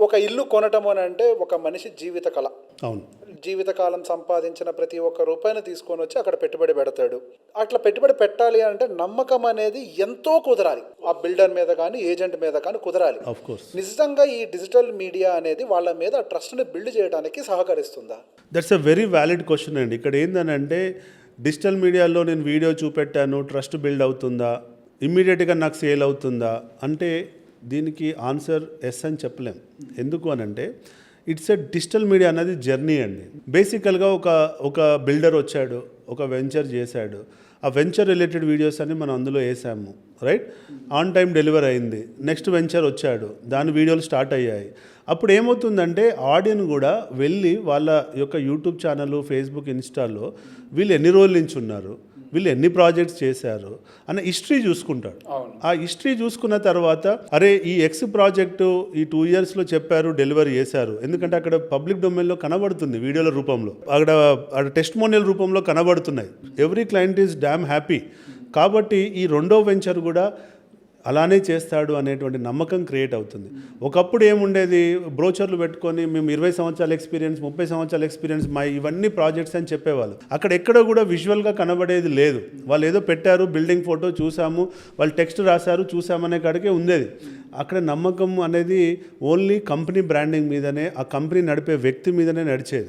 ఒక ఇల్లు కొనటం అని అంటే ఒక మనిషి జీవిత కళ. అవును. జీవితకాలం సంపాదించిన ప్రతి ఒక్క రూపాయిని తీసుకొని వచ్చి అక్కడ పెట్టుబడి పెడతాడు. అట్లా పెట్టుబడి పెట్టాలి అంటే నమ్మకం అనేది ఎంతో కుదరాలి. ఆ బిల్డర్ మీద కానీ ఏజెంట్ మీద కానీ కుదరాలి. Of course. నిజంగా ఈ డిజిటల్ మీడియా అనేది వాళ్ళ మీద ట్రస్ట్ని బిల్డ్ చేయడానికి సహకరిస్తుందా? That's a very valid question అండి. ఇక్కడ ఏంటంటే డిజిటల్ మీడియాలో నేను వీడియో చూపెట్టాను, ట్రస్ట్ బిల్డ్ అవుతుందా, ఇమ్మీడియట్గా నాకు సేల్ అవుతుందా అంటే దీనికి ఆన్సర్ ఎస్ అని చెప్పలేం. ఎందుకు అని అంటే ఇట్స్ ఎ డిజిటల్ మీడియా అనేది జర్నీ అండి. బేసికల్గా ఒక బిల్డర్ వచ్చాడు, ఒక వెంచర్ చేశాడు, ఆ వెంచర్ రిలేటెడ్ వీడియోస్ అన్ని మనం అందులో వేసాము, రైట్? ఆన్ టైం డెలివర్ అయింది. నెక్స్ట్ వెంచర్ వచ్చాడు, దాని వీడియోలు స్టార్ట్ అయ్యాయి. అప్పుడు ఏమవుతుందంటే ఆడియన్స్ కూడా వెళ్ళి వాళ్ళ యొక్క యూట్యూబ్ ఛానల్, ఫేస్బుక్, ఇన్స్టాలో వీళ్ళు ఎన్ని రోజుల నుంచి ఉన్నారు, వీళ్ళు ఎన్ని ప్రాజెక్ట్స్ చేశారు అన్న హిస్టరీ చూసుకుంటాడు. ఆ హిస్టరీ చూసుకున్న తర్వాత అరే ఈ ఎక్స్ ప్రాజెక్టు ఈ 2 yearsలో చెప్పారు, డెలివరీ చేశారు. ఎందుకంటే అక్కడ పబ్లిక్ డొమైన్లో కనబడుతుంది, వీడియోల రూపంలో, అక్కడ టెస్టిమోనియల్ రూపంలో కనబడుతున్నాయి. Every client is damn happy. కాబట్టి ఈ రెండో వెంచర్ కూడా అలానే చేస్తాడు అనేటువంటి నమ్మకం క్రియేట్ అవుతుంది. ఒకప్పుడు ఏముండేది, బ్రోచర్లు పెట్టుకొని మేము 20 సంవత్సరాల ఎక్స్పీరియన్స్, 30 సంవత్సరాల ఎక్స్పీరియన్స్, మా ఇవన్నీ ప్రాజెక్ట్స్ అని చెప్పేవాళ్ళు. అక్కడ ఎక్కడ కూడా విజువల్గా కనబడేది లేదు. వాళ్ళు ఏదో పెట్టారు, బిల్డింగ్ ఫోటో చూసాము, వాళ్ళు టెక్స్ట్ రాశారు, చూసామనే కాడికే ఉండేది. అక్కడ నమ్మకం అనేది ఓన్లీ కంపెనీ బ్రాండింగ్ మీదనే, ఆ కంపెనీ నడిపే వ్యక్తి మీదనే నడిచేది.